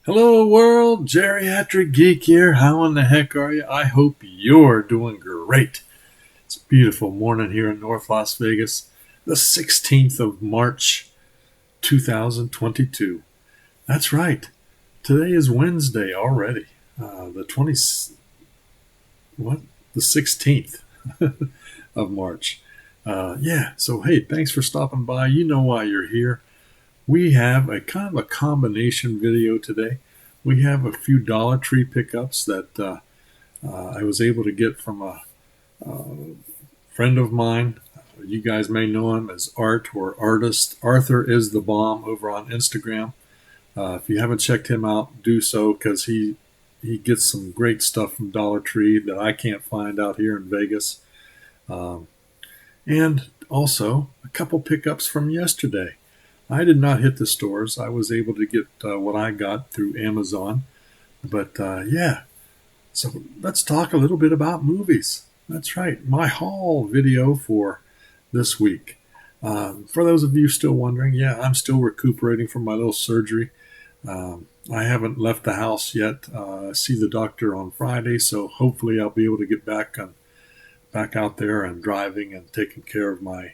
Hello world, Geriatric Geek here. How in the heck are you? I hope you're doing great. It's a beautiful morning here in North Las Vegas, the 16th of March, 2022. That's right. Today is Wednesday already. The 20 what? The 16th of March. So hey, thanks for stopping by. You know why you're here. We have a kind of a combination video today. We have a few Dollar Tree pickups that I was able to get from a friend of mine. You guys may know him as Art or Artist. Arthur is the Bomb over on Instagram. If you haven't checked him out, do so because he gets some great stuff from Dollar Tree that I can't find out here in Vegas. And also a couple pickups from yesterday. I did not hit the stores. I was able to get what I got through Amazon. But so let's talk a little bit about movies. That's right, my haul video for this week. For those of you still wondering, I'm still recuperating from my little surgery. I haven't left the house yet. I see the doctor on Friday, so hopefully I'll be able to get back out there and driving and taking care of my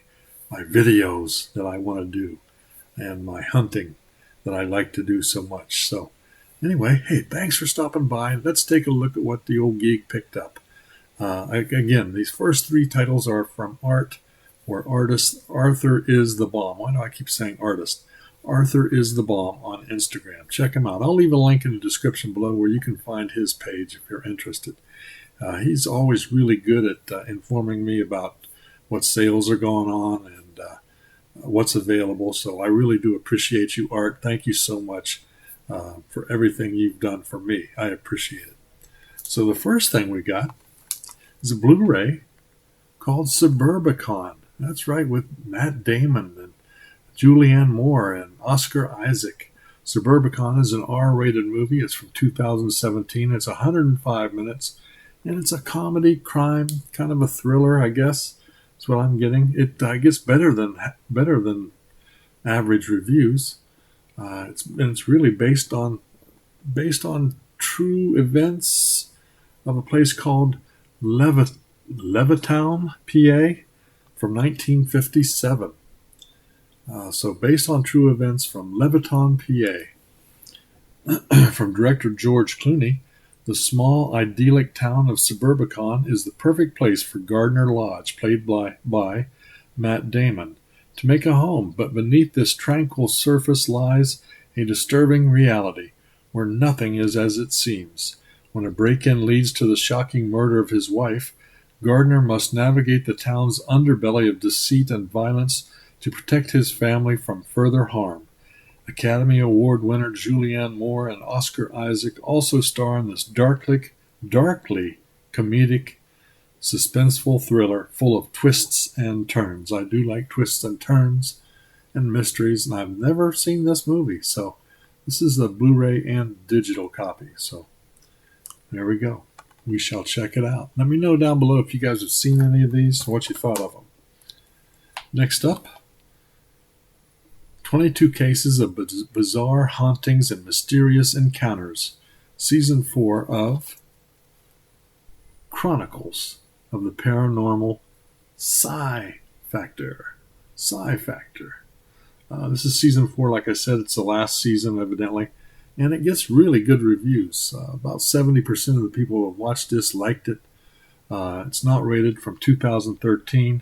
videos that I want to do and my hunting that I like to do so much. So anyway, hey, thanks for stopping by. Let's take a look at what the old geek picked up. Again, these first three titles are from Art or Artist. Arthur is the Bomb. Why do I keep saying Artist? Arthur is the Bomb on Instagram. Check him out. I'll leave a link in the description below where you can find his page if you're interested. He's always really good at informing me about what sales are going on and what's available. So I really do appreciate you, Art. Thank you so much for everything you've done for me. I appreciate it. So the first thing we got is a Blu-ray called Suburbicon. That's right, with Matt Damon and Julianne Moore and Oscar Isaac. Suburbicon is an R-rated movie. It's from 2017. It's 105 minutes, and it's a comedy, crime, kind of a thriller, I guess. That's what I'm getting. It gets better than average reviews. It's really based on true events of a place called Levittown, PA, from 1957. So based on true events from Levittown, PA, from director George Clooney. The small, idyllic town of Suburbicon is the perfect place for Gardner Lodge, played by Matt Damon, to make a home. But beneath this tranquil surface lies a disturbing reality, where nothing is as it seems. When a break-in leads to the shocking murder of his wife, Gardner must navigate the town's underbelly of deceit and violence to protect his family from further harm. Academy Award winner Julianne Moore and Oscar Isaac also star in this darkly comedic, suspenseful thriller full of twists and turns. I do like twists and turns and mysteries, and I've never seen this movie, so this is a Blu-ray and digital copy. So there we go. We shall check it out. Let me know down below if you guys have seen any of these and what you thought of them. Next up, 22 Cases of Bizarre Hauntings and Mysterious Encounters, Season 4 of Chronicles of the Paranormal Factor. This is Season 4, like I said, it's the last season, evidently, and it gets really good reviews. About 70% of the people who have watched this liked it. It's not rated, from 2013.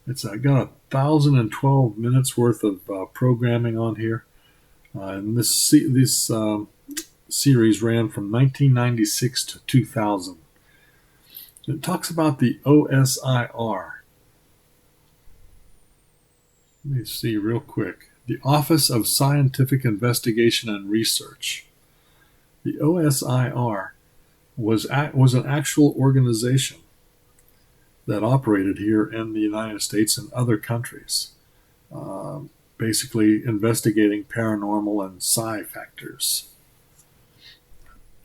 It's got 1,012 minutes worth of programming on here. And this series ran from 1996 to 2000. It talks about the OSIR. Let me see real quick. The Office of Scientific Investigation and Research. The OSIR was an actual organization that operated here in the United States and other countries, basically investigating paranormal and psi factors.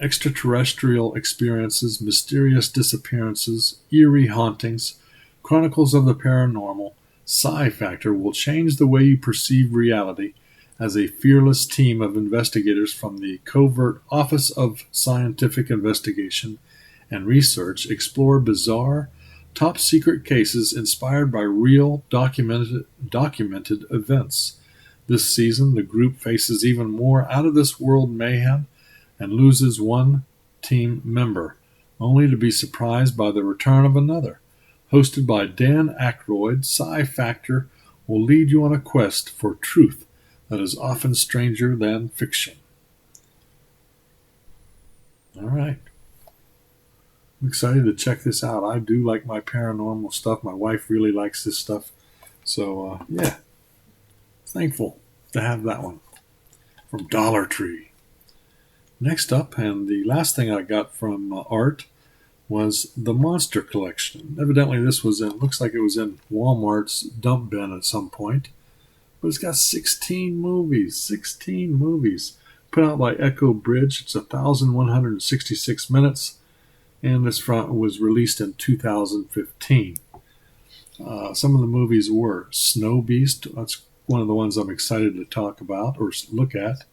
Extraterrestrial experiences, mysterious disappearances, eerie hauntings, Chronicles of the Paranormal, Psi Factor will change the way you perceive reality as a fearless team of investigators from the Covert Office of Scientific Investigation and Research explore bizarre, top secret cases inspired by real documented events. This season, the group faces even more out of this world mayhem and loses one team member, only to be surprised by the return of another. Hosted by Dan Aykroyd, Sci Factor will lead you on a quest for truth that is often stranger than fiction. All right. I'm excited to check this out. I do like my paranormal stuff. My wife really likes this stuff. So, yeah, thankful to have that one from Dollar Tree. Next up, and the last thing I got from Art, was the Monster Collection. Evidently, this was looks like it was in Walmart's dump bin at some point. But it's got 16 movies. 16 movies. Put out by Echo Bridge. It's 1,166 minutes. And this was released in 2015. Some of the movies were Snow Beast. That's one of the ones I'm excited to talk about or look at.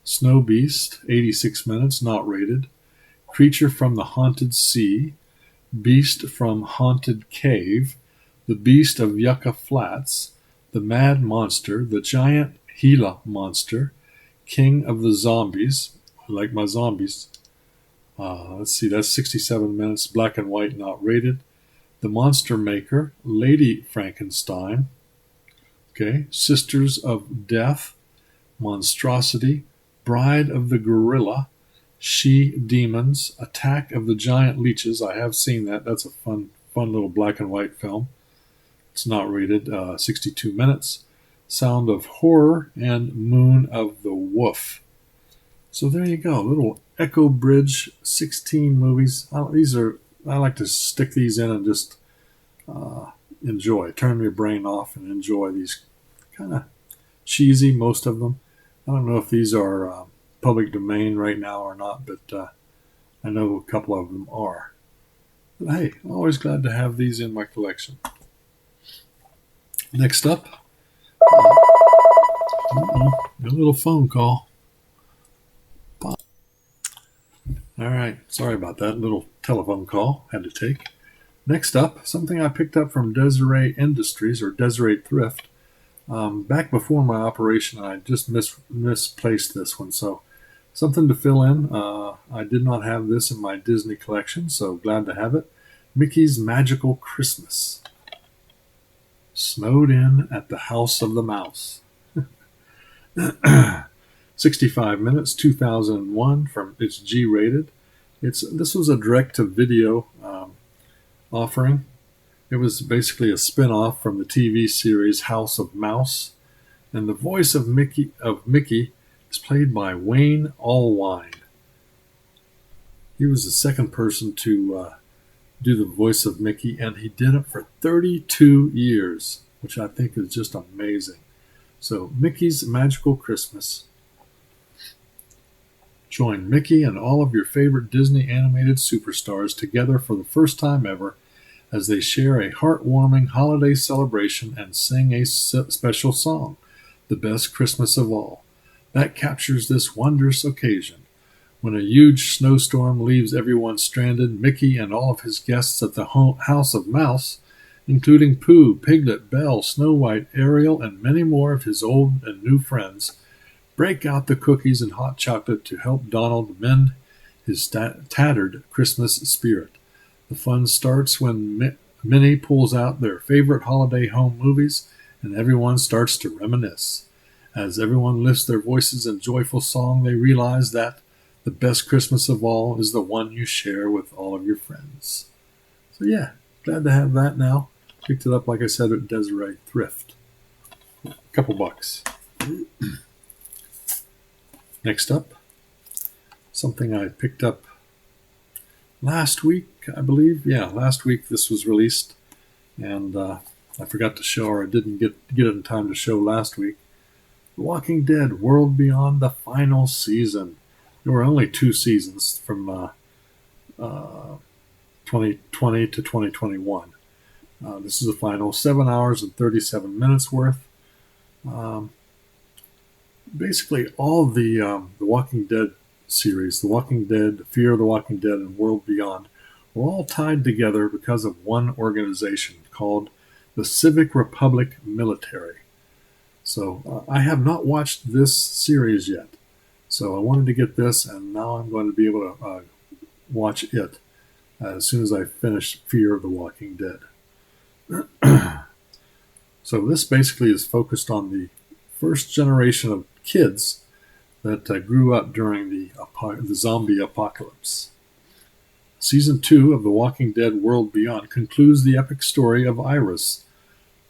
Snow Beast, 86 minutes, not rated. Creature from the Haunted Sea. Beast from Haunted Cave. The Beast of Yucca Flats. The Mad Monster. The Giant Gila Monster. King of the Zombies. I like my zombies. Let's see, that's 67 minutes, black and white, not rated. The Monster Maker, Lady Frankenstein. Okay, Sisters of Death, Monstrosity, Bride of the Gorilla, She Demons, Attack of the Giant Leeches. I have seen that. That's a fun little black and white film. It's not rated, 62 minutes. Sound of Horror and Moon of the Wolf. So there you go, little Echo Bridge 16 movies. I like to stick these in and just enjoy. Turn your brain off and enjoy these. Kind of cheesy, most of them. I don't know if these are public domain right now or not, but I know a couple of them are. But hey, I'm always glad to have these in my collection. Next up, a little phone call. All right, sorry about that little telephone call had to take. Next up, something I picked up from Desiree Industries or Desiree Thrift. Back before my operation, I just misplaced this one, so something to fill in. I did not have this in my Disney collection, so glad to have it. Mickey's Magical Christmas. Snowed in at the House of the Mouse. 65 minutes, 2001, it's G-rated. This was a direct-to-video offering. It was basically a spin-off from the TV series House of Mouse, and the voice of Mickey is played by Wayne Allwine. He was the second person to do the voice of Mickey, and he did it for 32 years, which I think is just amazing. So, Mickey's Magical Christmas. Join Mickey and all of your favorite Disney animated superstars together for the first time ever as they share a heartwarming holiday celebration and sing a special song, The Best Christmas of All. That captures this wondrous occasion. When a huge snowstorm leaves everyone stranded, Mickey and all of his guests at the House of Mouse, including Pooh, Piglet, Belle, Snow White, Ariel, and many more of his old and new friends, break out the cookies and hot chocolate to help Donald mend his tattered Christmas spirit. The fun starts when Minnie pulls out their favorite holiday home movies and everyone starts to reminisce. As everyone lifts their voices in joyful song, they realize that the best Christmas of all is the one you share with all of your friends. So yeah, glad to have that now. Picked it up, like I said, at Desiree Thrift. A couple bucks. Next up, something I picked up last week, I believe. Yeah, last week this was released, and I forgot to show, or I didn't get it in time to show last week. The Walking Dead: World Beyond, the final season. There were only 2 seasons from 2020 to 2021. This is the final 7 hours and 37 minutes worth. Basically, all of the Walking Dead series, The Walking Dead, Fear of the Walking Dead, and World Beyond, were all tied together because of one organization called the Civic Republic Military. So I have not watched this series yet. So I wanted to get this, and now I'm going to be able to watch it as soon as I finish Fear of the Walking Dead. So this basically is focused on the first generation of kids that grew up during the zombie apocalypse. Season 2 of The Walking Dead World Beyond concludes the epic story of Iris,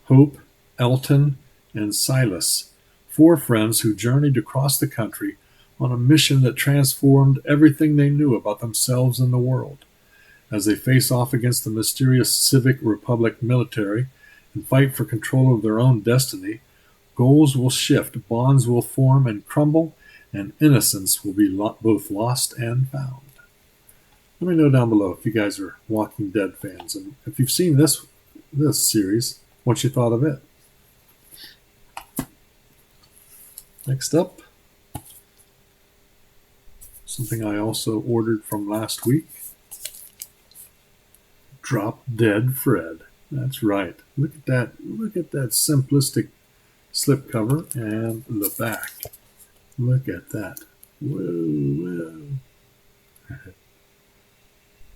Hope, Elton, and Silas, four friends who journeyed across the country on a mission that transformed everything they knew about themselves and the world. As they face off against the mysterious Civic Republic military and fight for control of their own destiny, goals will shift, bonds will form and crumble, and innocence will be both lost and found. Let me know down below if you guys are Walking Dead fans, and if you've seen this series, what you thought of it. Next up, something I also ordered from last week. Drop Dead Fred. That's right. Look at that. Look at that simplistic slipcover and the back. Look at that. Whoa, whoa.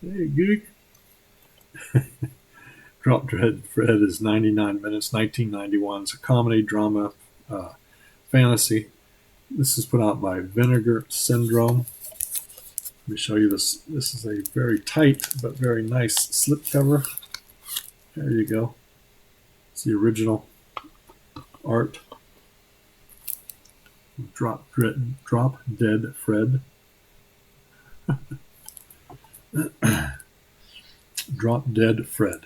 Hey, Geek. Drop Dead Fred is 99 minutes, 1991. It's a comedy, drama, fantasy. This is put out by Vinegar Syndrome. Let me show you this. This is a very tight but very nice slipcover. There you go. It's the original art. Drop Dead Fred. Drop Dead Fred.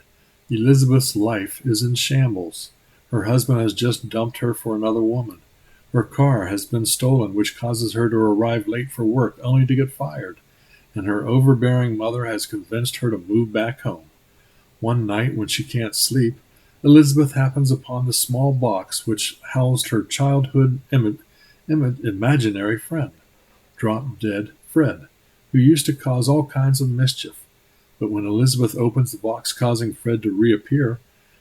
Elizabeth's life is in shambles. Her husband has just dumped her for another woman. Her car has been stolen, which causes her to arrive late for work only to get fired. And her overbearing mother has convinced her to move back home. One night, when she can't sleep, Elizabeth happens upon the small box which housed her childhood imaginary friend, Drop Dead Fred, who used to cause all kinds of mischief. But when Elizabeth opens the box causing Fred to reappear,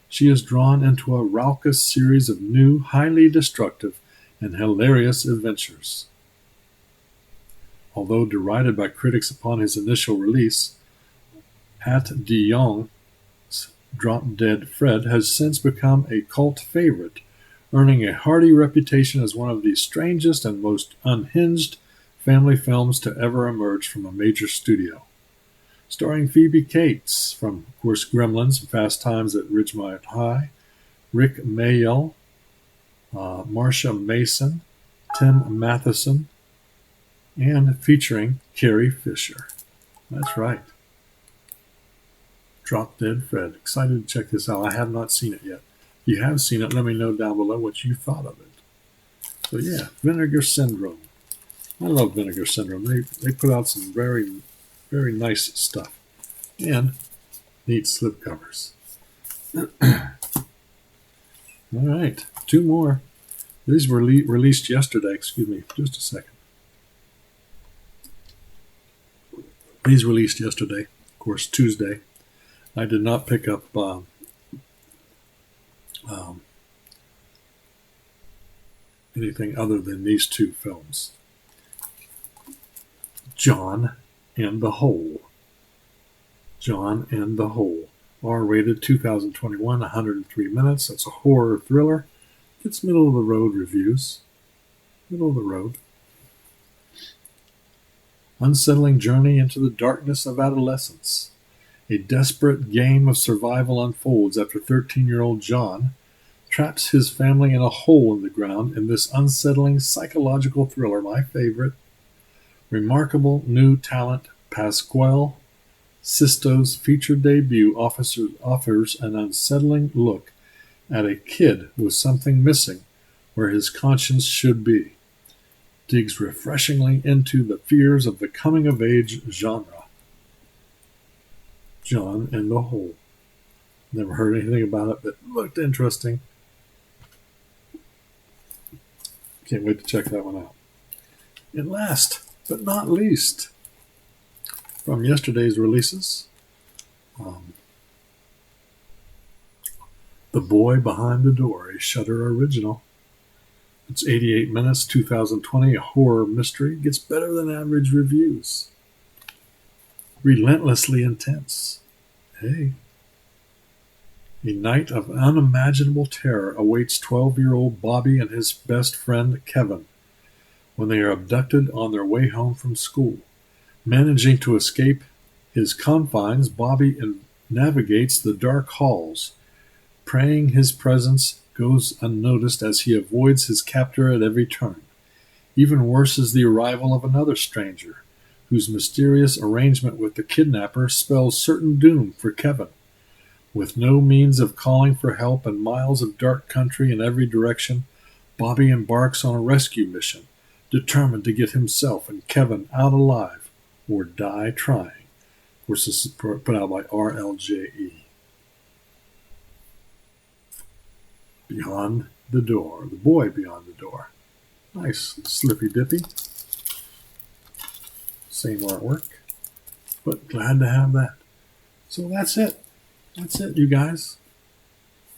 she is drawn into a raucous series of new, highly destructive, and hilarious adventures. Although derided by critics upon his initial release, Pat de Jong's Drop Dead Fred has since become a cult favorite, earning a hearty reputation as one of the strangest and most unhinged family films to ever emerge from a major studio. Starring Phoebe Cates from, of course, Gremlins and Fast Times at Ridgemont High, Rick Mayall, Marcia Mason, Tim Matheson, and featuring Carrie Fisher. That's right. Drop Dead Fred. Excited to check this out. I have not seen it yet. If you have seen it, let me know down below what you thought of it. So yeah, Vinegar Syndrome. I love Vinegar Syndrome. They put out some very, very nice stuff. And neat slipcovers. All right, two more. These were released yesterday. Excuse me, just a second. These released yesterday, of course, Tuesday. I did not pick up anything other than these two films. John and the Hole. John and the Hole. R-rated, 2021, 103 minutes. That's a horror thriller. It's middle of the road reviews. Middle of the road. Unsettling journey into the darkness of adolescence. A desperate game of survival unfolds after 13-year-old John traps his family in a hole in the ground in this unsettling psychological thriller, my favorite. Remarkable new talent Pasquale Sisto's feature debut offers an unsettling look at a kid with something missing where his conscience should be. Digs refreshingly into the fears of the coming-of-age genre. John and the Hole. Never heard anything about it, but looked interesting. Can't wait to check that one out. And last but not least, from yesterday's releases, The Boy Behind the Door, a Shudder original. It's 88 minutes, 2020, a horror mystery. Gets better than average reviews. Relentlessly intense. Hey. A night of unimaginable terror awaits 12-year-old Bobby and his best friend Kevin when they are abducted on their way home from school. Managing to escape his confines, Bobby navigates the dark halls, praying his presence goes unnoticed as he avoids his captor at every turn. Even worse is the arrival of another stranger, whose mysterious arrangement with the kidnapper spells certain doom for Kevin. With no means of calling for help and miles of dark country in every direction, Bobby embarks on a rescue mission, determined to get himself and Kevin out alive or die trying. Of course, this is put out by RLJE. Beyond the Door, The Boy Beyond the Door. Nice, slippy dippy. Same artwork, but glad to have that. So that's it. That's it, you guys.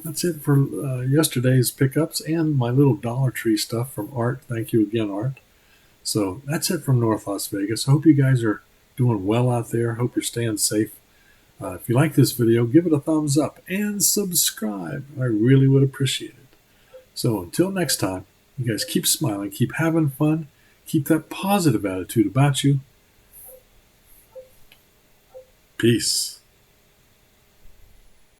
That's it for yesterday's pickups and my little Dollar Tree stuff from Art. Thank you again, Art. So that's it from North Las Vegas. I hope you guys are doing well out there. Hope you're staying safe. If you like this video, give it a thumbs up and subscribe. I really would appreciate it. So until next time, you guys keep smiling, keep having fun, keep that positive attitude about you. Peace.